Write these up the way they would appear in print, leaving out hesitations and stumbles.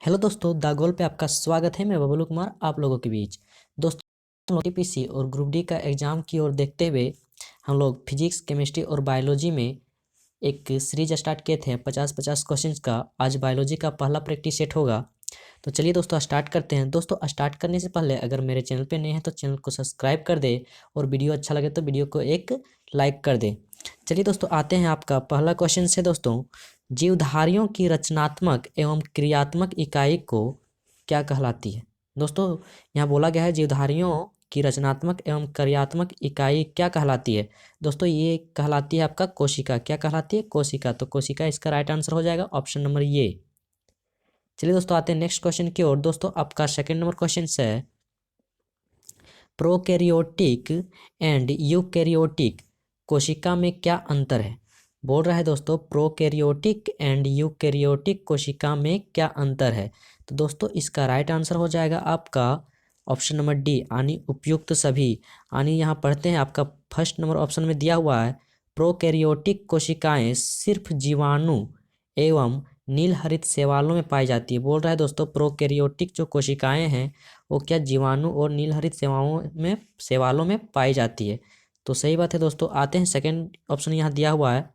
Hello दोस्तों, the goal पे आपका स्वागत है। मैं बबलू कुमार आप लोगों के बीच। दोस्तों, टीपीसी और ग्रुप डी का एग्ज़ाम की ओर देखते हुए हम लोग फिजिक्स, केमिस्ट्री और बायोलॉजी में एक सीरीज स्टार्ट किए थे 50-50 क्वेश्चंस का। आज बायोलॉजी का पहला प्रैक्टिस सेट होगा। तो चलिए दोस्तों स्टार्ट करते हैं। दोस्तों स्टार्ट करने से पहले अगर मेरे चैनल पे नए हैं तो चैनल को सब्सक्राइब कर दे और वीडियो अच्छा लगे तो वीडियो को एक लाइक कर दे। चलिए दोस्तों आते हैं, आपका पहला क्वेश्चन है दोस्तों, जीवधारियों की रचनात्मक एवं क्रियात्मक इकाई को क्या कहलाती है। दोस्तों यहाँ बोला गया है जीवधारियों की रचनात्मक एवं क्रियात्मक इकाई क्या कहलाती है। दोस्तों ये कहलाती है आपका कोशिका। क्या कहलाती है? कोशिका। तो कोशिका इसका राइट आंसर हो जाएगा ऑप्शन नंबर ये। चलिए दोस्तों आते हैं नेक्स्ट क्वेश्चन की ओर। दोस्तों आपका सेकंड नंबर क्वेश्चन है, प्रोकैरियोटिक एंड यूकैरियोटिक कोशिका में क्या अंतर है। बोल रहा है दोस्तों प्रोकैरियोटिक एंड यूकैरियोटिक कोशिका में क्या अंतर है। तो दोस्तों इसका राइट आंसर हो जाएगा आपका ऑप्शन नंबर डी यानी उपयुक्त सभी। यानी यहाँ पढ़ते हैं, आपका फर्स्ट नंबर ऑप्शन में दिया हुआ है प्रोकैरियोटिक कोशिकाएं सिर्फ जीवाणु एवं नील हरित शैवालों में पाई जाती है। बोल रहा है दोस्तों प्रोकैरियोटिक जो कोशिकाएं हैं वो क्या जीवाणु और नील हरित शैवालों में पाई जाती है। तो सही बात है दोस्तों। आते हैं सेकंड ऑप्शन यहाँ दिया हुआ है,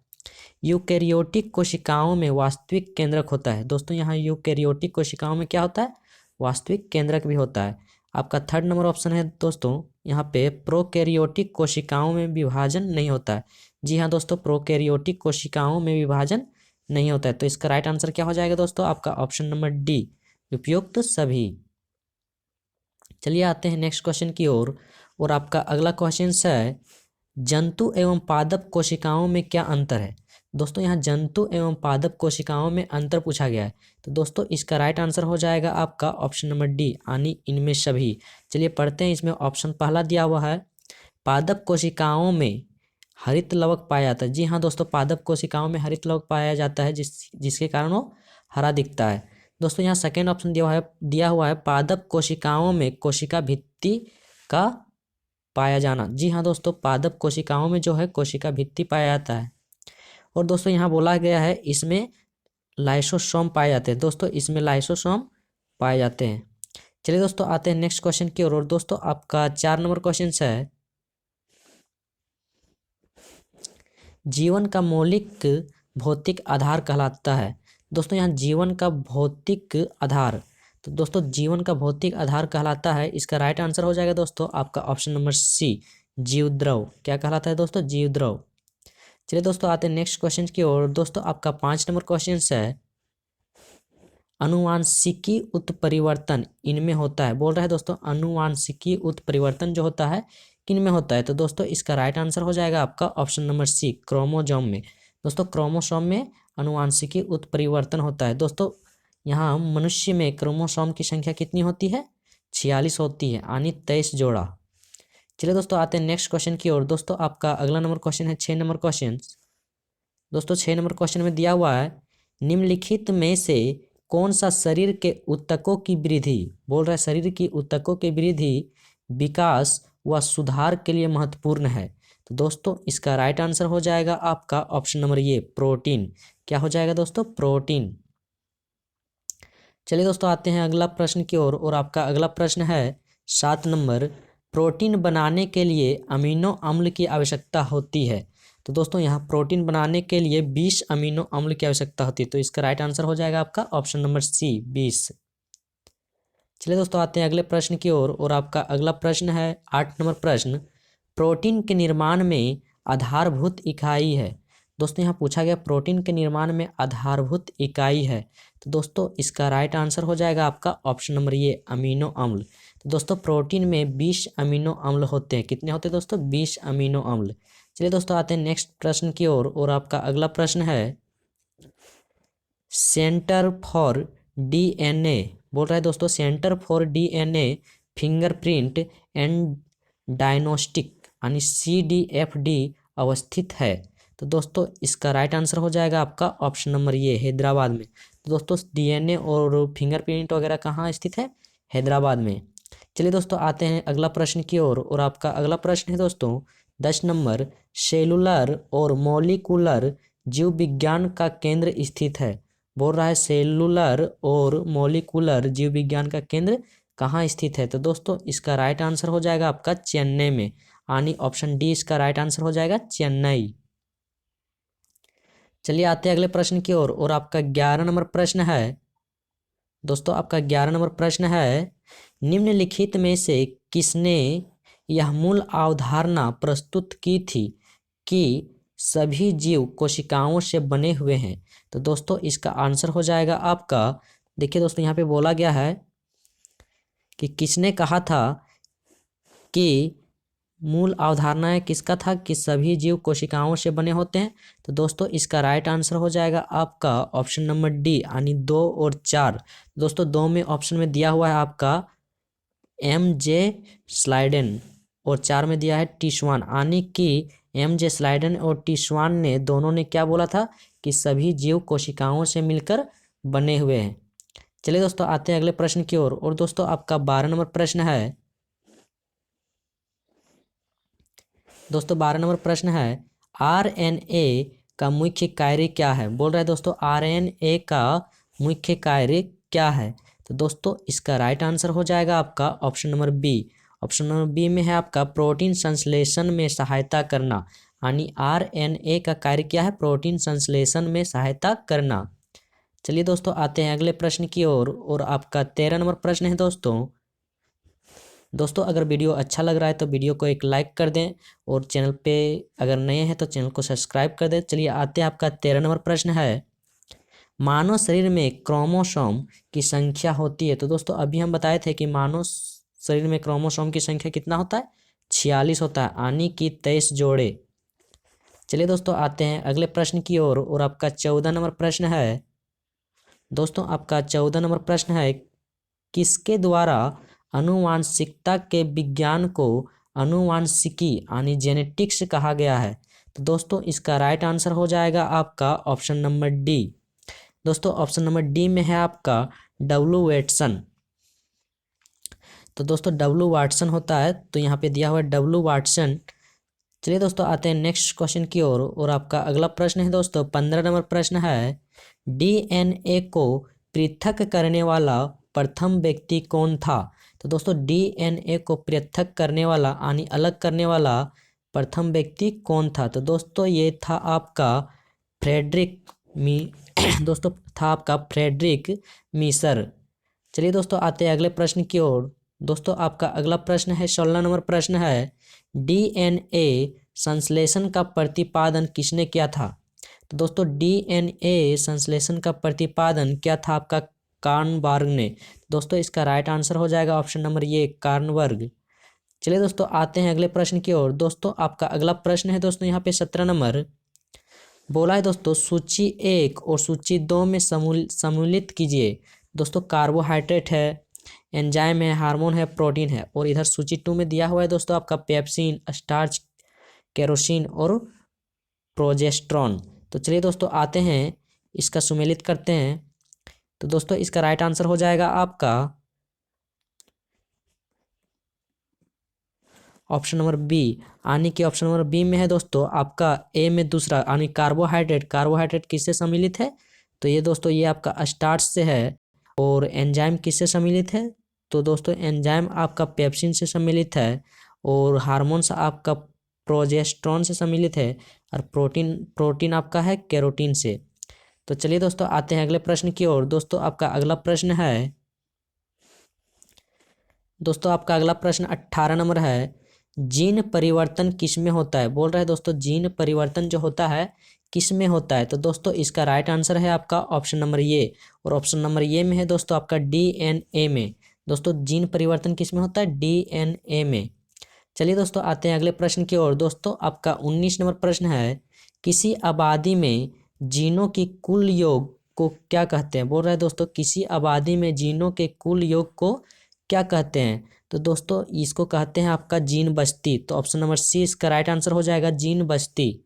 यूकैरियोटिक कोशिकाओं में वास्तविक केंद्रक होता है। दोस्तों यहाँ यूकैरियोटिक कोशिकाओं में क्या होता है? वास्तविक केंद्रक भी होता है। आपका थर्ड नंबर ऑप्शन है दोस्तों, यहाँ पे प्रोकैरियोटिक कोशिकाओं में विभाजन नहीं होता है। जी हाँ दोस्तों, प्रोकैरियोटिक कोशिकाओं में विभाजन नहीं होता है। तो इसका राइट आंसर क्या हो जाएगा दोस्तों? आपका ऑप्शन नंबर डी उपयुक्त सभी। चलिए आते हैं नेक्स्ट क्वेश्चन की ओर और आपका अगला क्वेश्चन है, जंतु एवं पादप कोशिकाओं में क्या अंतर है। दोस्तों यहाँ जंतु एवं पादप कोशिकाओं में अंतर पूछा गया है। तो दोस्तों इसका राइट आंसर हो जाएगा आपका ऑप्शन नंबर डी यानी इनमें सभी। चलिए पढ़ते हैं, इसमें ऑप्शन पहला दिया हुआ है, पादप कोशिकाओं में हरित लवक पाया जाता है। जी हाँ दोस्तों, पादप कोशिकाओं में हरित लवक पाया जाता है जिसके कारण वो हरा दिखता है। दोस्तों यहाँ सेकेंड ऑप्शन दिया हुआ है पादप कोशिकाओं में कोशिका भित्ति का पाया जाना। जी हाँ दोस्तों, पादप कोशिकाओं में जो है कोशिका भित्ति पाया जाता है। और दोस्तों यहाँ बोला गया है इसमें लाइसोसोम पाए जाते हैं। दोस्तों इसमें लाइसोसोम पाए जाते हैं। चलिए दोस्तों आते हैं नेक्स्ट क्वेश्चन की ओर। और दोस्तों आपका 4 नंबर क्वेश्चन है, जीवन का मौलिक भौतिक आधार कहलाता है। दोस्तों यहाँ जीवन का भौतिक आधार, तो दोस्तों जीवन का भौतिक आधार कहलाता है, इसका राइट आंसर हो जाएगा दोस्तों आपका ऑप्शन नंबर सी जीवद्रव। क्या कहलाता है दोस्तों? जीवद्रव। चलिए दोस्तों आते हैं नेक्स्ट क्वेश्चन की ओर। दोस्तों आपका 5 नंबर क्वेश्चन है, अनुवांशिकी उत्परिवर्तन इनमें होता है। बोल रहा है दोस्तों अनुवांशिकी उत्परिवर्तन जो होता है किन में होता है। तो दोस्तों इसका राइट आंसर हो जाएगा आपका ऑप्शन नंबर सी क्रोमोजोम में। दोस्तों क्रोमोसोम में अनुवांशिकी उत्परिवर्तन होता है। दोस्तों यहाँ मनुष्य में क्रोमोसोम की संख्या कितनी होती है? 46 होती है यानी 23 जोड़ा। चलिए दोस्तों आते हैं नेक्स्ट क्वेश्चन की ओर। दोस्तों आपका अगला नंबर क्वेश्चन है 6 नंबर क्वेश्चन। दोस्तों 6 नंबर क्वेश्चन में दिया हुआ है, निम्नलिखित में से कौन सा शरीर के ऊतकों की वृद्धि, बोल रहा है शरीर की ऊतकों की वृद्धि विकास व सुधार के लिए महत्वपूर्ण है। तो दोस्तों इसका राइट आंसर हो जाएगा आपका ऑप्शन नंबर ये प्रोटीन। क्या हो जाएगा दोस्तों? प्रोटीन। चलिए दोस्तों आते हैं अगला प्रश्न की ओर और आपका अगला प्रश्न है 7 नंबर, प्रोटीन बनाने के लिए अमीनो अम्ल की आवश्यकता होती है। तो दोस्तों यहाँ प्रोटीन बनाने के लिए 20 अमीनो अम्ल की आवश्यकता होती है। तो इसका राइट आंसर हो जाएगा आपका ऑप्शन नंबर सी 20। चलिए दोस्तों आते हैं अगले प्रश्न की ओर और आपका अगला प्रश्न है 8 नंबर प्रश्न, प्रोटीन के निर्माण में आधारभूत इकाई है। दोस्तों यहाँ पूछा गया प्रोटीन के निर्माण में आधारभूत इकाई है। तो दोस्तों इसका राइट आंसर हो जाएगा आपका ऑप्शन नंबर ये अमीनो अम्ल। तो दोस्तों प्रोटीन में 20 अमीनो अम्ल होते हैं। कितने होते हैं दोस्तों? 20 अमीनो अम्ल। चलिए दोस्तों आते हैं नेक्स्ट प्रश्न की ओर और आपका अगला प्रश्न है, सेंटर फॉर डीएनए, बोल रहा है दोस्तों centre for DNA fingerprint and diagnostic यानी CDFD अवस्थित है। तो दोस्तों इसका राइट आंसर हो जाएगा आपका ऑप्शन नंबर ये हैदराबाद में। तो दोस्तों डीएनए और फिंगरप्रिंट वगैरह कहाँ स्थित है? हैदराबाद में। चलिए दोस्तों आते हैं अगला प्रश्न की ओर और आपका अगला प्रश्न है दोस्तों 10 नंबर, सेलुलर और मॉलिक्यूलर जीव विज्ञान का केंद्र स्थित है। बोल रहा है सेलुलर और मॉलिक्यूलर जीव विज्ञान का केंद्र कहाँ स्थित है? तो दोस्तों इसका राइट आंसर हो जाएगा आपका चेन्नई में, यानी ऑप्शन डी इसका राइट आंसर हो जाएगा चेन्नई। चलिए आते हैं अगले प्रश्न की ओर, और आपका 11 नंबर प्रश्न है दोस्तों, आपका 11 नंबर प्रश्न है, निम्नलिखित में से किसने यह मूल अवधारणा प्रस्तुत की थी कि सभी जीव कोशिकाओं से बने हुए हैं? तो दोस्तों इसका आंसर हो जाएगा आपका, देखिए दोस्तों यहाँ पे बोला गया है कि किसने कहा था कि मूल अवधारणा किसका था कि सभी जीव कोशिकाओं से बने होते हैं? तो दोस्तों इसका राइट आंसर हो जाएगा आपका ऑप्शन नंबर डी, यानी 2 और 4। दोस्तों 2 में ऑप्शन में दिया हुआ है आपका M.J. स्लाइडेन और 4 में दिया है टिस्वान, यानी कि M.J. स्लाइडेन और टिस्वान ने दोनों ने क्या बोला था कि सभी जीव कोशिकाओं से मिलकर बने हुए हैं। चलिए दोस्तों आते हैं अगले प्रश्न की ओर, और दोस्तों आपका 12 नंबर प्रश्न है दोस्तों 12 नंबर प्रश्न है, RNA का मुख्य कार्य क्या है? बोल रहा है दोस्तों RNA का मुख्य कार्य क्या है? तो दोस्तों इसका राइट आंसर हो जाएगा आपका option number B. Option number B में है आपका प्रोटीन संश्लेषण में सहायता करना, यानी RNA का कार्य क्या है? प्रोटीन संश्लेषण में सहायता करना। चलिए दोस्तों आते हैं अगले प्रश्न की ओर, और आपका 13 नंबर प्रश्न है दोस्तों अगर वीडियो अच्छा लग रहा है तो वीडियो को एक लाइक कर दें, और चैनल पे अगर नए हैं तो चैनल को सब्सक्राइब कर दें। चलिए आते हैं आपका 13 नंबर प्रश्न है, मानव शरीर में क्रोमोसोम की संख्या होती है? तो दोस्तों अभी हम बताए थे कि मानव शरीर में क्रोमोसोम की संख्या कितना होता है? 46 होता है, यानी कि 23 जोड़े। चलिए दोस्तों आते हैं अगले प्रश्न की ओर, और आपका 14 नंबर प्रश्न है दोस्तों, आपका 14 नंबर प्रश्न है, किसके द्वारा आनुवांशिकता के विज्ञान को आनुवांशिकी यानी जेनेटिक्स कहा गया है? तो दोस्तों इसका राइट आंसर हो जाएगा आपका ऑप्शन नंबर डी। दोस्तों ऑप्शन नंबर डी में है आपका डब्ल्यू वाटसन। तो दोस्तों डब्ल्यू वाटसन होता है, तो यहाँ पे दिया हुआ है डब्ल्यू वाटसन। चलिए दोस्तों आते हैं नेक्स्ट क्वेश्चन की ओर, और आपका अगला प्रश्न है दोस्तों 15 नंबर प्रश्न है, DNA को पृथक करने वाला प्रथम व्यक्ति कौन था? तो दोस्तों DNA को पृथक करने वाला यानी अलग करने वाला प्रथम व्यक्ति कौन था? तो दोस्तों ये था आपका फ्रेडरिक दोस्तों था आपका फ्रेडरिक मीसर। चलिए दोस्तों आते हैं अगले प्रश्न की ओर। दोस्तों आपका अगला प्रश्न है 16 नंबर प्रश्न है, DNA संश्लेषण का प्रतिपादन किसने किया था? तो दोस्तों DNA संश्लेषण का प्रतिपादन क्या था आपका? कार्नबर्ग ने। दोस्तों इसका राइट आंसर हो जाएगा ऑप्शन नंबर ये, कार्नबर्ग। चलिए दोस्तों आते हैं अगले प्रश्न की ओर। दोस्तों आपका अगला प्रश्न है दोस्तों यहाँ पे 17 नंबर, बोला है दोस्तों सूची 1 और सूची 2 में सम्मिलित कीजिए। दोस्तों कार्बोहाइड्रेट है, एंजाइम है, हार्मोन है, प्रोटीन है, और इधर सूची 2 में दिया हुआ है दोस्तों आपका पेप्सिन, स्टार्च, केरोसिन और प्रोजेस्ट्रॉन। तो चलिए दोस्तों आते हैं इसका सुमेलित करते हैं। तो दोस्तों इसका राइट आंसर हो जाएगा आपका ऑप्शन नंबर बी, यानी कि ऑप्शन नंबर बी में है दोस्तों आपका ए में दूसरा, यानी कार्बोहाइड्रेट। कार्बोहाइड्रेट किससे सम्मिलित है? तो ये दोस्तों ये आपका स्टार्च से है। और एंजाइम किससे सम्मिलित है? तो दोस्तों एंजाइम आपका पेप्सिन से सम्मिलित है, और हार्मोन्स आपका प्रोजेस्ट्रॉन से सम्मिलित है, और प्रोटीन आपका है कैरोटीन से। तो चलिए दोस्तों आते हैं अगले प्रश्न की ओर। दोस्तों आपका अगला प्रश्न है दोस्तों आपका अगला प्रश्न 18 नंबर है, जीन परिवर्तन किस में होता है? बोल रहा है दोस्तों जीन परिवर्तन जो होता है किस में होता है? तो दोस्तों इसका राइट आंसर है आपका ऑप्शन नंबर ये, और ऑप्शन नंबर ये में है दोस्तों आपका DNA में। दोस्तों जीन परिवर्तन किस में होता है? DNA में। चलिए दोस्तों आते हैं अगले प्रश्न की ओर। दोस्तों आपका 19 नंबर प्रश्न है, किसी आबादी में जीनों की कुल योग को क्या कहते हैं? बोल रहा है दोस्तों किसी आबादी में जीनों के कुल योग को क्या कहते हैं? तो दोस्तों इसको कहते हैं आपका जीन बस्ती। तो ऑप्शन नंबर सी इसका राइट आंसर हो जाएगा, जीन बस्ती।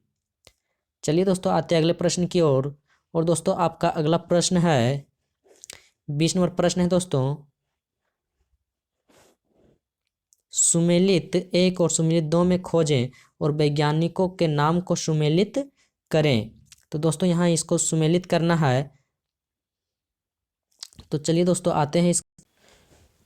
चलिए दोस्तों आते हैं अगले प्रश्न की ओर, और दोस्तों आपका अगला प्रश्न है 20 नंबर प्रश्न है दोस्तों, सुमेलित 1 और सुमेलित 2 में खोजें और वैज्ञानिकों के नाम को सुमेलित करें। तो दोस्तों यहाँ इसको सुमेलित करना है, तो चलिए दोस्तों आते हैं इस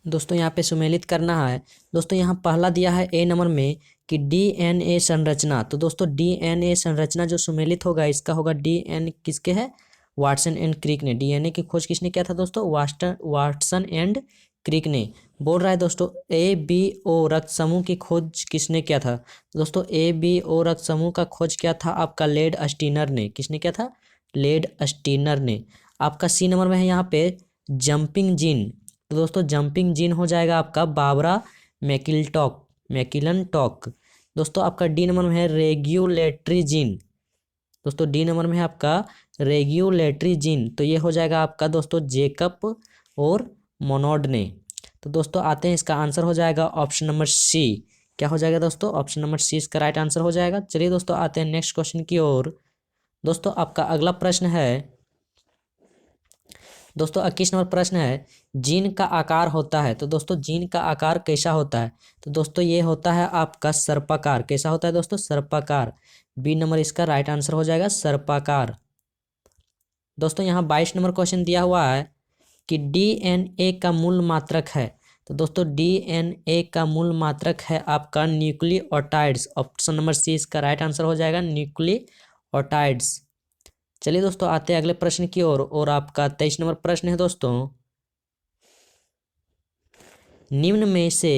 दोस्तों यहाँ पे सुमेलित करना है। दोस्तों यहाँ पहला दिया है ए नंबर में कि डीएनए संरचना। तो दोस्तों डीएनए संरचना जो सुमेलित होगा इसका होगा डीएन किसके है, वाटसन एंड क्रिक ने। डीएनए की खोज किसने किया था दोस्तों, वाटसन एंड क्रिक ने। बोल रहा है दोस्तों ए बी ओ रक्त समूह की खोज किसने किया था। दोस्तों ए बी ओ रक्त समूह का खोज किया था आपका लेड स्टीनर ने। किसने किया था, लेड स्टीनर ने। आपका सी नंबर में है यहाँ पे जंपिंग जीन। तो दोस्तों जंपिंग जीन हो जाएगा आपका बाबरा मैकिलन टॉक। दोस्तों आपका डी नंबर में है रेगुलेटरी जीन। दोस्तों डी नंबर में है आपका रेगुलेटरी जीन, तो ये हो जाएगा आपका दोस्तों जेकब और मोनोड ने। तो दोस्तों आते हैं, इसका आंसर हो जाएगा ऑप्शन नंबर सी। क्या हो जाएगा दोस्तों, ऑप्शन नंबर सी इसका राइट आंसर हो जाएगा। चलिए दोस्तों आते हैं नेक्स्ट क्वेश्चन की ओर। दोस्तों आपका अगला प्रश्न है दोस्तों 21 नंबर प्रश्न है, जीन का आकार होता है। तो दोस्तों जीन का आकार कैसा होता है। तो दोस्तों ये होता है आपका सर्पाकार। कैसा होता है दोस्तों, सर्पाकार। बी नंबर इसका राइट आंसर हो जाएगा, सर्पाकार। दोस्तों यहाँ 22 नंबर क्वेश्चन दिया हुआ है कि डीएनए का मूल मात्रक है। तो दोस्तों डीएनए का मूल मात्रक है आपका न्यूक्लियोटाइड्स। ऑप्शन नंबर सी इसका राइट आंसर हो जाएगा, न्यूक्लियोटाइड्स। चलिए दोस्तों आते हैं अगले प्रश्न की ओर और आपका 23 नंबर प्रश्न है दोस्तों, निम्न में से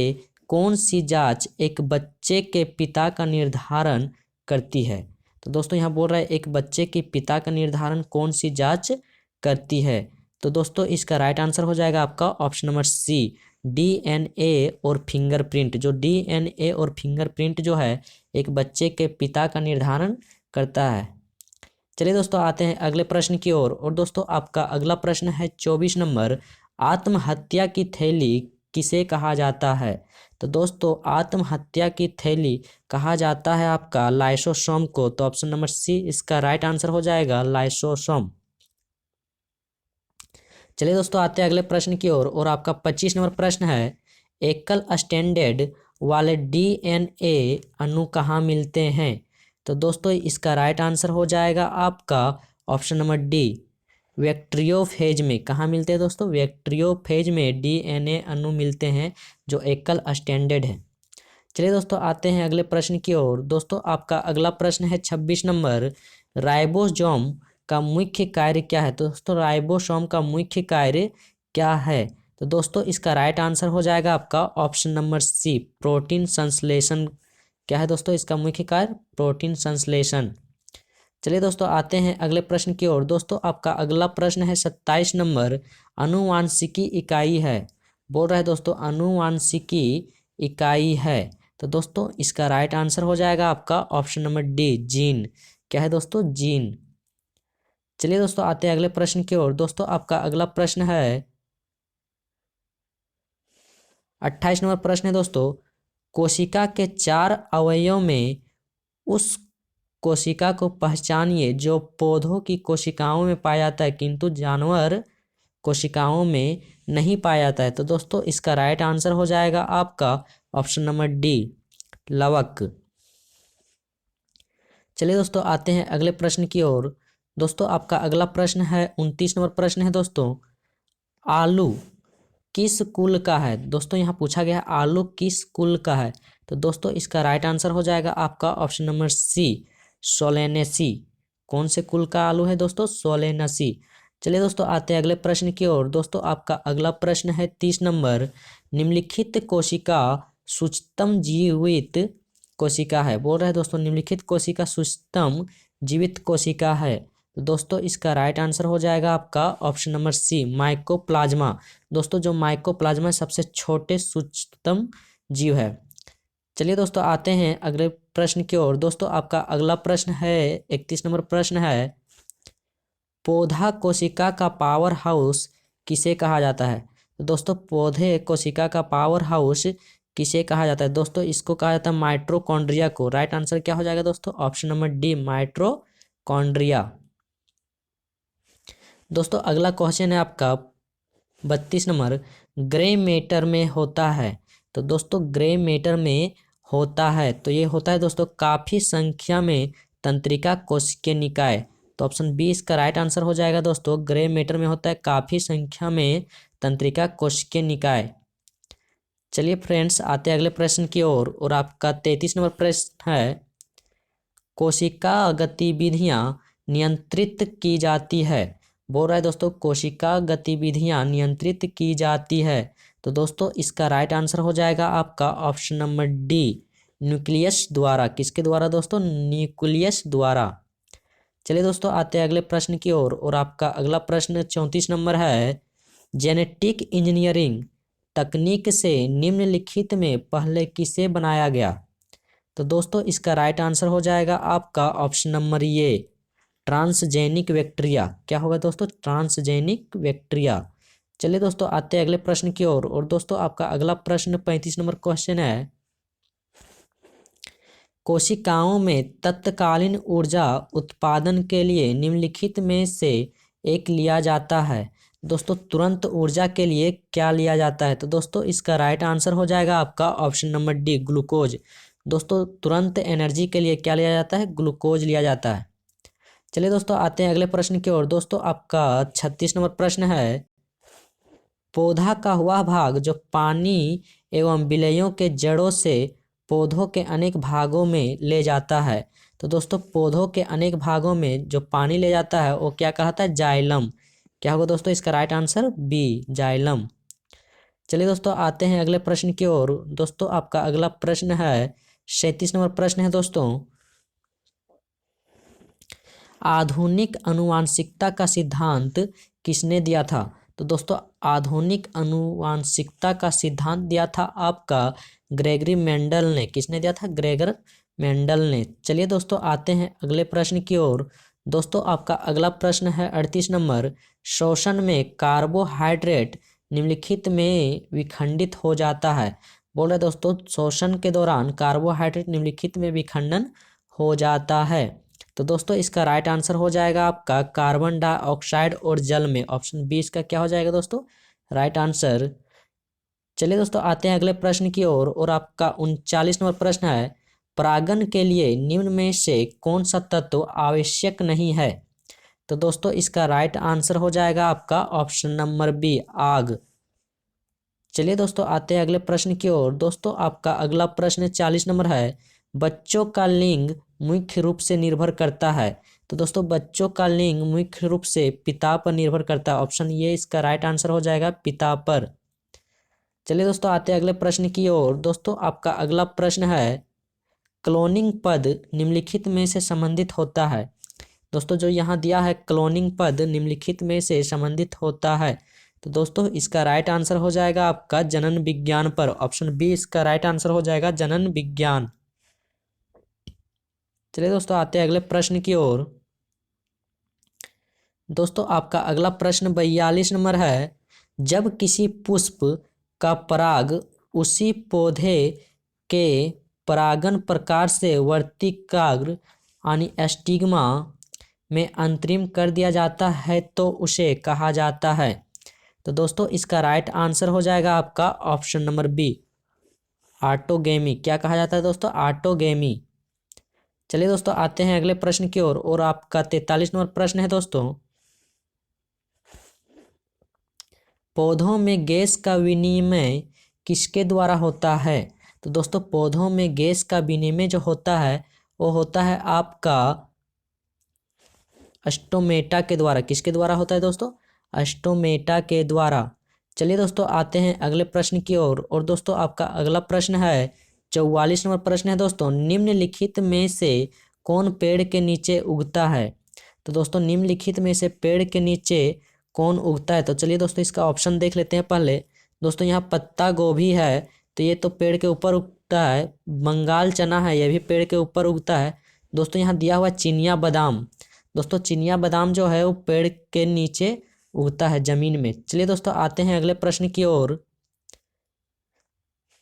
कौन सी जांच एक बच्चे के पिता का निर्धारण करती है। तो दोस्तों यहाँ बोल रहा है एक बच्चे के पिता का निर्धारण कौन सी जांच करती है। तो दोस्तों इसका राइट आंसर हो जाएगा आपका ऑप्शन नंबर सी, डीएनए और फिंगरप्रिंट। जो डीएनए और फिंगरप्रिंट जो है एक बच्चे के पिता का निर्धारण करता है। चलिए दोस्तों आते हैं अगले प्रश्न की ओर और दोस्तों आपका अगला प्रश्न है 24 नंबर, आत्महत्या की थैली किसे कहा जाता है। तो दोस्तों आत्महत्या की थैली कहा जाता है आपका लाइसोसोम को। तो ऑप्शन नंबर सी इसका राइट आंसर हो जाएगा, लाइसोसोम। चलिए दोस्तों आते हैं अगले प्रश्न की ओर और आपका 25 नंबर प्रश्न है, एकल स्टैंडर्ड वाले डीएनए अणु कहाँ मिलते हैं। तो दोस्तों इसका राइट आंसर हो जाएगा आपका ऑप्शन नंबर डी, वैक्ट्रियोफेज में। कहाँ मिलते हैं दोस्तों, वैक्ट्रियोफेज में डीएनए अणु मिलते हैं जो एकल स्टैंडर्ड है। चलिए दोस्तों आते हैं अगले प्रश्न की ओर। दोस्तों आपका अगला प्रश्न है 26 नंबर, राइबोसोम का मुख्य कार्य क्या है। तो दोस्तों राइबोसोम का मुख्य कार्य क्या है। तो दोस्तों इसका राइट आंसर हो जाएगा आपका ऑप्शन नंबर सी, प्रोटीन संश्लेषण। क्या है दोस्तों इसका मुख्य कार्य, प्रोटीन संश्लेषण। चलिए दोस्तों आते हैं अगले प्रश्न की ओर। दोस्तों आपका अगला प्रश्न है 27 नंबर, आनुवांशिकी इकाई है। बोल रहा है दोस्तों आनुवांशिकी इकाई है। तो दोस्तों इसका राइट आंसर हो जाएगा आपका ऑप्शन नंबर डी, जीन। क्या है दोस्तों, जीन। चलिए दोस्तों आते हैं अगले प्रश्न की ओर। दोस्तों आपका अगला प्रश्न है 28 नंबर प्रश्न है दोस्तों, कोशिका के 4 अवयवों में उस कोशिका को पहचानिए जो पौधों की कोशिकाओं में पाया जाता है किंतु जानवर कोशिकाओं में नहीं पाया जाता है। तो दोस्तों इसका राइट आंसर हो जाएगा आपका ऑप्शन नंबर डी, लवक। चलिए दोस्तों आते हैं अगले प्रश्न की ओर। दोस्तों आपका अगला प्रश्न है 29 नंबर प्रश्न है दोस्तों, आलू किस कुल का है। दोस्तों यहाँ पूछा गया है आलू किस कुल का है। तो दोस्तों इसका राइट आंसर हो जाएगा आपका ऑप्शन नंबर सी, सोलेनेसी। कौन से कुल का आलू है दोस्तों, सोलेनेसी। चलिए दोस्तों आते हैं अगले प्रश्न की ओर। दोस्तों आपका अगला प्रश्न है 30 नंबर, निम्नलिखित कोशिका सूक्ष्मतम जीवित कोशिका है। बोल रहे हैं दोस्तों निम्नलिखित कोशिका सूक्ष्मतम जीवित कोशिका है। तो दोस्तों इसका राइट आंसर हो जाएगा आपका ऑप्शन नंबर सी, माइकोप्लाज्मा। दोस्तों जो माइकोप्लाज्मा सबसे छोटे सूक्ष्मतम जीव है। चलिए दोस्तों आते हैं अगले प्रश्न की ओर। दोस्तों आपका अगला प्रश्न है 31 नंबर प्रश्न है, पौधा कोशिका का पावर हाउस किसे कहा जाता है। तो दोस्तों पौधे कोशिका का पावर हाउस किसे कहा जाता है। दोस्तों इसको कहा जाता है माइटोकॉन्ड्रिया को। राइट आंसर क्या हो जाएगा दोस्तों, ऑप्शन नंबर डी, माइटोकॉन्ड्रिया। दोस्तों अगला क्वेश्चन है आपका 32 नंबर, ग्रे मैटर में होता है। तो दोस्तों ग्रे मैटर में होता है तो ये होता है दोस्तों काफ़ी संख्या में तंत्रिका कोशिकीय निकाय। तो ऑप्शन बी इसका राइट आंसर हो जाएगा दोस्तों। ग्रे मैटर में होता है काफी संख्या में तंत्रिका कोशिकीय निकाय। चलिए फ्रेंड्स, आते हैं अगले प्रश्न की ओर और आपका 33 नंबर प्रश्न है, कोशिका गतिविधियां नियंत्रित की जाती है। बोल रहा है दोस्तों, कोशिका गतिविधियां नियंत्रित की जाती है। तो दोस्तों इसका राइट आंसर हो जाएगा आपका ऑप्शन नंबर डी, न्यूक्लियस द्वारा। किसके द्वारा दोस्तों? न्यूक्लियस द्वारा। चलिए दोस्तों, आते हैं अगले प्रश्न की ओर और आपका अगला प्रश्न 34 नंबर है, जेनेटिक इंजीनियरिंग तकनीक से निम्नलिखित में पहले किसे बनाया गया? तो दोस्तों इसका राइट आंसर हो जाएगा आपका ऑप्शन नंबर ये, ट्रांसजेनिक बैक्टीरिया। क्या होगा दोस्तों? Transgenic bacteria. चलिए दोस्तों, आते हैं अगले प्रश्न की ओर और दोस्तों आपका अगला प्रश्न 35 नंबर क्वेश्चन है, कोशिकाओं में तत्कालीन ऊर्जा उत्पादन के लिए निम्नलिखित में से एक लिया जाता है। दोस्तों तुरंत ऊर्जा के लिए क्या लिया जाता है? तो दोस्तों इसका राइट आंसर हो जाएगा आपका ऑप्शन नंबर डी, ग्लूकोज। दोस्तों तुरंत एनर्जी के लिए क्या लिया जाता है? ग्लूकोज लिया जाता है। चलिए दोस्तों, आते हैं अगले प्रश्न की ओर। दोस्तों आपका 36 नंबर प्रश्न है, पौधा का वह भाग जो पानी एवं विलयों के जड़ों से पौधों के अनेक भागों में ले जाता है। तो दोस्तों पौधों के अनेक भागों में जो पानी ले जाता है वो क्या कहलाता है? जाइलम। क्या होगा दोस्तों इसका राइट आंसर? B, xylem. चलिए दोस्तों, आते हैं अगले प्रश्न की ओर। दोस्तों आपका अगला प्रश्न है 37 नंबर प्रश्न है दोस्तों, आधुनिक आनुवांशिकता का सिद्धांत किसने दिया था? तो दोस्तों आधुनिक आनुवांशिकता का सिद्धांत दिया था आपका ग्रेगरी मेंडल ने। किसने दिया था? ग्रेगर मेंडल ने। चलिए दोस्तों, आते हैं अगले प्रश्न की ओर। दोस्तों आपका अगला प्रश्न है 38 नंबर, शोषण में कार्बोहाइड्रेट निम्नलिखित में विखंडित हो जाता है। बोल रहे दोस्तों, शोषण के दौरान कार्बोहाइड्रेट निम्नलिखित में विखंडन हो जाता है। तो दोस्तों इसका राइट आंसर हो जाएगा आपका कार्बन डाइऑक्साइड और जल में। ऑप्शन बी इसका क्या हो जाएगा दोस्तों? Right answer. चलिए दोस्तों, आते हैं अगले प्रश्न की ओर और आपका 39 नंबर प्रश्न है, परागण के लिए निम्न में से कौन सा तत्व आवश्यक नहीं है? तो दोस्तों इसका राइट आंसर हो जाएगा आपका ऑप्शन नंबर बी, आग। चलिए दोस्तों, आते हैं अगले प्रश्न की ओर। दोस्तों आपका अगला प्रश्न 40 नंबर है, बच्चों का लिंग मुख्य रूप से निर्भर करता है। तो दोस्तों बच्चों का लिंग मुख्य रूप से पिता पर निर्भर करता है। ऑप्शन ये इसका राइट आंसर हो जाएगा, पिता पर। चलिए दोस्तों, आते हैं अगले प्रश्न की ओर। दोस्तों आपका अगला प्रश्न है, क्लोनिंग पद निम्नलिखित में से संबंधित होता है। दोस्तों जो यहाँ दिया है क्लोनिंग पद निम्नलिखित में से संबंधित होता है। तो दोस्तों इसका राइट आंसर हो जाएगा आपका जनन विज्ञान पर। ऑप्शन बी इसका राइट आंसर हो जाएगा, जनन विज्ञान। चलिए दोस्तों, आते हैं अगले प्रश्न की ओर। दोस्तों आपका अगला प्रश्न 42 नंबर है, जब किसी पुष्प का पराग उसी पौधे के परागण प्रकार से वर्तिकाग्र यानी एस्टिग्मा में अंतरिम कर दिया जाता है तो उसे कहा जाता है। तो दोस्तों इसका राइट आंसर हो जाएगा आपका ऑप्शन नंबर बी, ऑटोगेमी। क्या कहा जाता है दोस्तों? ऑटोगेमी। चलिए दोस्तों, आते हैं अगले प्रश्न की ओर और आपका 43 नंबर प्रश्न है दोस्तों, पौधों में गैस का विनिमय किसके द्वारा होता है? तो दोस्तों पौधों में गैस का विनिमय जो होता है वो होता है आपका स्टोमेटा के द्वारा। किसके द्वारा होता है दोस्तों? स्टोमेटा के द्वारा। चलिए दोस्तों, आते हैं अगले प्रश्न की ओर और दोस्तों आपका अगला प्रश्न है 44 नंबर प्रश्न है दोस्तों, निम्नलिखित में से कौन पेड़ के नीचे उगता है? तो दोस्तों निम्नलिखित में से पेड़ के नीचे कौन उगता है? तो चलिए दोस्तों इसका ऑप्शन देख लेते हैं पहले। दोस्तों यहाँ पत्ता गोभी है तो ये तो पेड़ के ऊपर उगता है। बंगाल चना है, ये भी पेड़ के ऊपर उगता है। दोस्तों यहाँ दिया हुआ चिनिया बादाम। दोस्तों चिनिया बादाम जो है वो पेड़ के नीचे उगता है, जमीन में। चलिए दोस्तों, आते हैं अगले प्रश्न की ओर।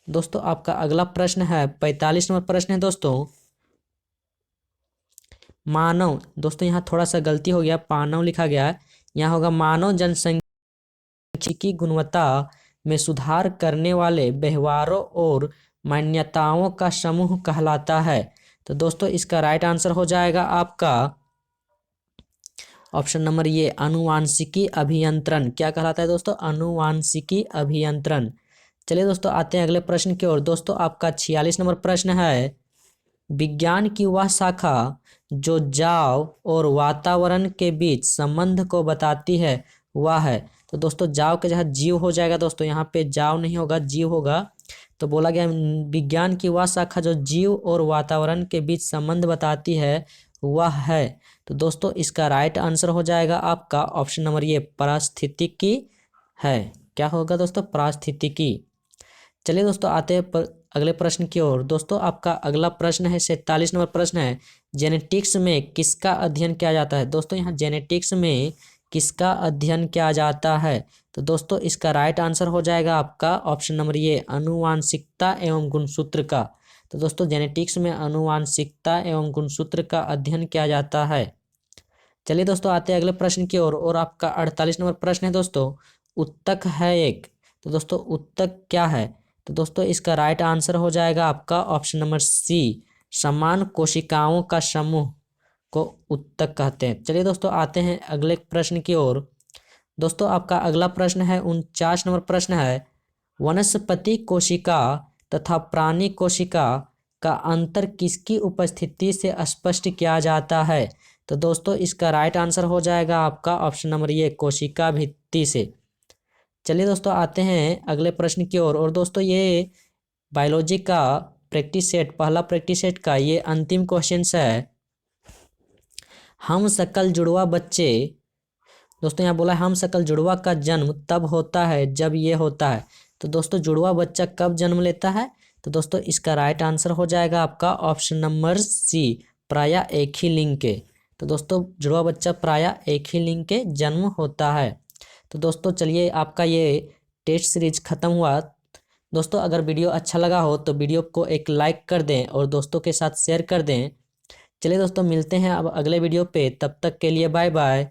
दोस्तों आपका अगला प्रश्न है 45 नंबर प्रश्न है दोस्तों, मानव। दोस्तों यहाँ थोड़ा सा गलती हो गया, मानव लिखा गया है, यहाँ होगा मानव जनसंख्या की गुणवत्ता में सुधार करने वाले व्यवहारों और मान्यताओं का समूह कहलाता है। तो दोस्तों इसका राइट आंसर हो जाएगा आपका ऑप्शन नंबर ये अनुवांशिकी अभियंत्रण क्या कहलाता है दोस्तों? अनुवांशिकी अभियंत्रण। चलिए दोस्तों आते हैं अगले प्रश्न की ओर। दोस्तों आपका 46 नंबर प्रश्न है, विज्ञान की वह शाखा जो जाव और वातावरण के बीच संबंध को बताती है वह है। तो दोस्तों जाव के जगह जीव हो जाएगा दोस्तों, यहाँ पे जाव नहीं होगा जीव होगा। तो बोला गया विज्ञान की वह शाखा जो जीव और वातावरण के बीच संबंध बताती है वह है। तो दोस्तों इसका राइट आंसर हो जाएगा आपका ऑप्शन नंबर ये पारिस्थितिकी है। क्या होगा दोस्तों? पारिस्थितिकी। चलिए दोस्तों आते हैं अगले प्रश्न की ओर। दोस्तों आपका अगला प्रश्न है 47 नंबर प्रश्न है, जेनेटिक्स में किसका अध्ययन किया जाता है? दोस्तों यहाँ जेनेटिक्स में किसका अध्ययन किया जाता है? तो दोस्तों इसका राइट आंसर हो जाएगा आपका ऑप्शन नंबर ये आनुवांशिकता एवं गुणसूत्र का। तो दोस्तों जेनेटिक्स में आनुवांशिकता एवं गुणसूत्र का अध्ययन किया जाता है। चलिए दोस्तों आते हैं अगले प्रश्न की ओर और आपका 48 नंबर प्रश्न है दोस्तों, उत्तक है एक। तो दोस्तों उत्तक क्या है? तो दोस्तों इसका राइट आंसर हो जाएगा आपका ऑप्शन नंबर सी, समान कोशिकाओं का समूह को उत्तक कहते हैं। चलिए दोस्तों आते हैं अगले प्रश्न की ओर। दोस्तों आपका अगला प्रश्न है 49 नंबर प्रश्न है, वनस्पति कोशिका तथा प्राणी कोशिका का अंतर किसकी उपस्थिति से स्पष्ट किया जाता है? तो दोस्तों इसका राइट आंसर हो जाएगा आपका ऑप्शन नंबर ये कोशिका भित्ति से। चलिए दोस्तों आते हैं अगले प्रश्न की ओर और दोस्तों ये बायोलॉजी का प्रैक्टिस सेट, पहला प्रैक्टिस सेट का ये अंतिम क्वेश्चन है। हम सकल जुड़वा बच्चे, दोस्तों यहाँ बोला हम सकल जुड़वा का जन्म तब होता है जब ये होता है। तो दोस्तों जुड़वा बच्चा कब जन्म लेता है? तो दोस्तों इसका राइट आंसर हो जाएगा आपका ऑप्शन नंबर सी, प्रायः एक ही लिंग के। तो दोस्तों जुड़वा बच्चा प्रायः एक ही लिंग के जन्म होता है। तो दोस्तों चलिए आपका ये टेस्ट सीरीज ख़त्म हुआ। दोस्तों अगर वीडियो अच्छा लगा हो तो वीडियो को एक लाइक कर दें और दोस्तों के साथ शेयर कर दें। चलिए दोस्तों मिलते हैं अब अगले वीडियो पे, तब तक के लिए बाय बाय।